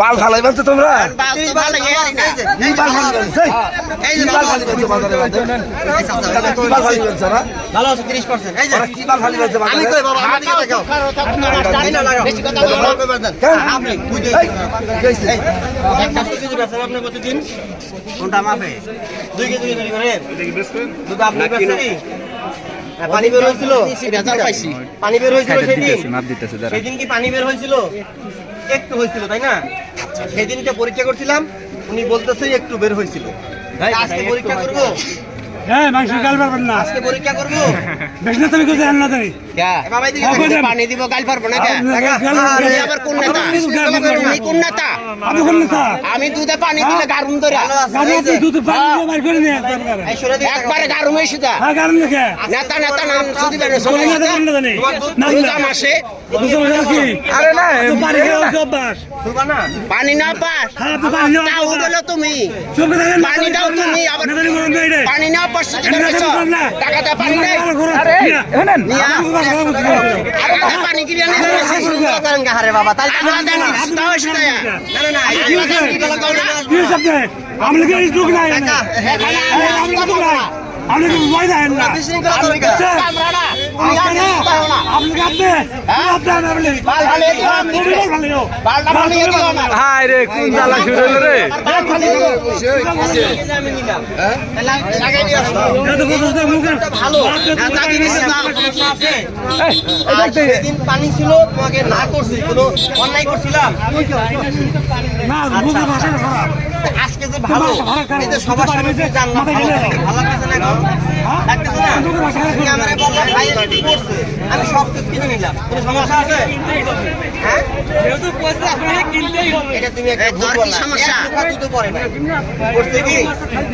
বাল ফালাই বানছো তোমরা বাল তো ভালো গেছে না এই বাল ফালাই বানছো এই যে বাল ফালাই বানছো বাজারে বাল ফালাই বানছো না ভালো আছে 30% এই যে কি বাল ফালাই বানছো আমি কই বাবা আমার দিকে দেখাও জানি না লাগাও বেশি কথা বলো আপনি বুঝে একটা কেজি বেচা আপনি প্রতিদিন কোনটা মাপে 2 কেজি তৈরি করে দুধ আপনি বেচেনি পানি বের হয়েছিল রেজাল্ট পাইছি পানি বের হয়েছিল সেদিন কি পানি বের হয়েছিল একটু হয়েছিল তাই না সেদিনটা পরীক্ষা করছিলাম উনি বলতেছে একটু বের হয়েছিল আজকে পরীক্ষা করব হ্যাঁ মাংস গাল পারবেন না আজকে পরীক্ষা করব বেশ না তুমি কোথায় আনলা তুমি বাবা এদিকে পানি দিব গাল পারবো না আরে আবার কোন নেতা তুমি কোন নেতা আমি কোন নেতা আমি দুধে পানি দিলে গারুম ধরে আমি দুধ পানি দিয়ে মার করে নিয়ে একবারে গারুম এসে দা হ্যাঁ কারণ দেখে নেতা নেতা নাম শুধু বের কোন নেতা কোন নেতা নেই না রোজা মাসে কি আরে না তো পানি খেয়ে অভ্যাস পানি না পাস হ্যাঁ তো পানি না তাও বলো তুমি চুপ করে পানি দাও তুমি আবার নেতা নি করুন রে পানি না পাস টাকা দাও পানি নাই আরে শুনেন আরে পানি কি জানেন করেন গাহারে বাবা তাই টাকা দেন তাও এসে যায় না না কি শব্দ আমলে কি যুগ নাই না আমলে যুগ নাই আমলে কি ভয় দেন না বিশৃঙ্খলা করে আমরা না আপনি আপনি আপনি আপনি বাল ভালো দিও আমি বালটা ভালো দিও না হায় রে কোন জ্বালা শুরু হলো রে আমি নিলাম হ্যাঁ লাগাই দিও এটা তো কথা মুখে ভালো না জিনিস না আছে সেদিন পানি ছিল তোমাকে না করছি কোনো অন্যায় করছিলাম না মুখে ভাষা খারাপ আজকে যে ভালো এই যে সবার সামনে যে জানলা ভালো লাগতেছে না লাগতেছে না তুমি আমারে বললা ভাই কি করছে আমি সব কিছু কিনে নিলাম কোনো সমস্যা আছে হ্যাঁ যেহেতু পয়সা আপনাকে কিনতেই হবে এটা তুমি একটা ভুল বললা সমস্যা কত তো পড়ে না করতে কি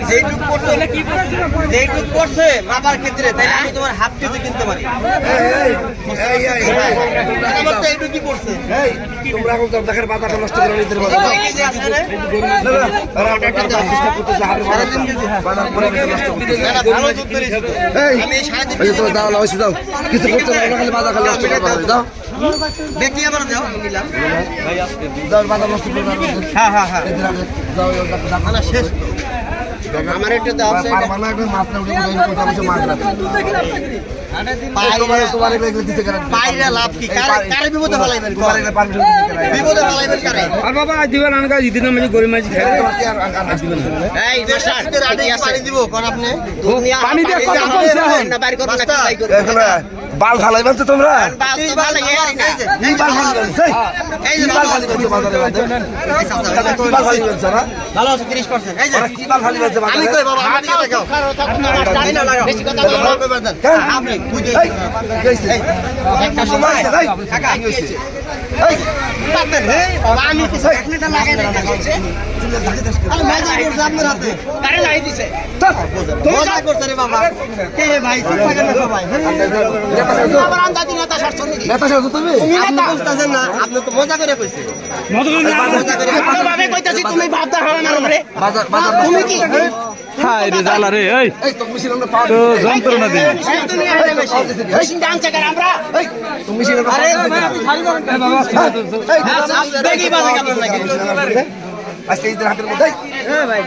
যেটুক করছে এটা কি করছে যেটুক করছে মাপার ক্ষেত্রে তাই আমি তোমার হাফ কেজি কিনতে পারি আমার তো এইটুক কি করছে এই তোমরা এখন তো দেখার বাজারটা নষ্ট করে নিতে পারো কয় কেজি আছে রে ভালো দুধ বেরিয়েছে আমি সাড়ে 3 তো দাও না ওইসে দাও কিছু করতে পারো না খালি বাজার খালি নষ্ট করে দাও দেখি আবার দাও নিলাম দাও বাজার নষ্ট করে দাও হ্যাঁ হ্যাঁ হ্যাঁ দাও না শেষ তো আমার একটা দাও পারবা না একটা মাছ না উঠে কোটা বসে মাছ রাখো তোমার এগুলো দিতে কারণ বাইরে লাভ কি কারে বিপদে ফলাইবেন তোমার এগুলো পারমিশন দিতে কারণ বিপদে ফলাইবেন কারে আর বাবা দিবেন আনকা দিদিন মানে গরিব মাঝি খায় আর দিবেন এই দেশার আগে পানি দিব কোন আপনি পানি দিয়ে কত পয়সা হয় না বাইরে করবেন না কি করবেন এখন বাল ফালাই বানছো তোমরা বাল তো ভালো গেছে না এই বাল ফালাই বানছো এই যে বাল ফালাই বানছো বাজারে কি বাল ফালাই বানছো না ভালো আছে 30% এই যে কি বাল ফালাই বানছো আমি কই বাবা আমার দিকে দেখাও জানি না লাগাও বেশি কথা বলো আপনি বুঝে একটা সময় কাকা কি হইছে এই বাতেন হে বাবা আমি কিছু একটা লাগাই দিতে আমি মজা করছি আপনার হাতে কারে লাই দিছে মজা করছ রে বাবা কে ভাই সুপার না ভাই আবার আন্দাজি নেতা শাসন নাকি নেতা সাজো তুমি তুমি নেতা বুঝতাছেন না আপনি তো মজা করে কইছে মজা করে ভাবে কইতাছি তুমি ভাবতা হারা মারো রে বাজার তুমি কি হায় রে জ্বালা রে এই এই তো মিছিল আমরা পাও তো যন্ত্রণা দিন তুমি আরে বেশি মেশিন ডান্স করে আমরা তুমি মিছিল আমরা আরে বাবা দেখি বাজে কেমন লাগে আজকে ঈদের হাটের মধ্যে হ্যাঁ ভাই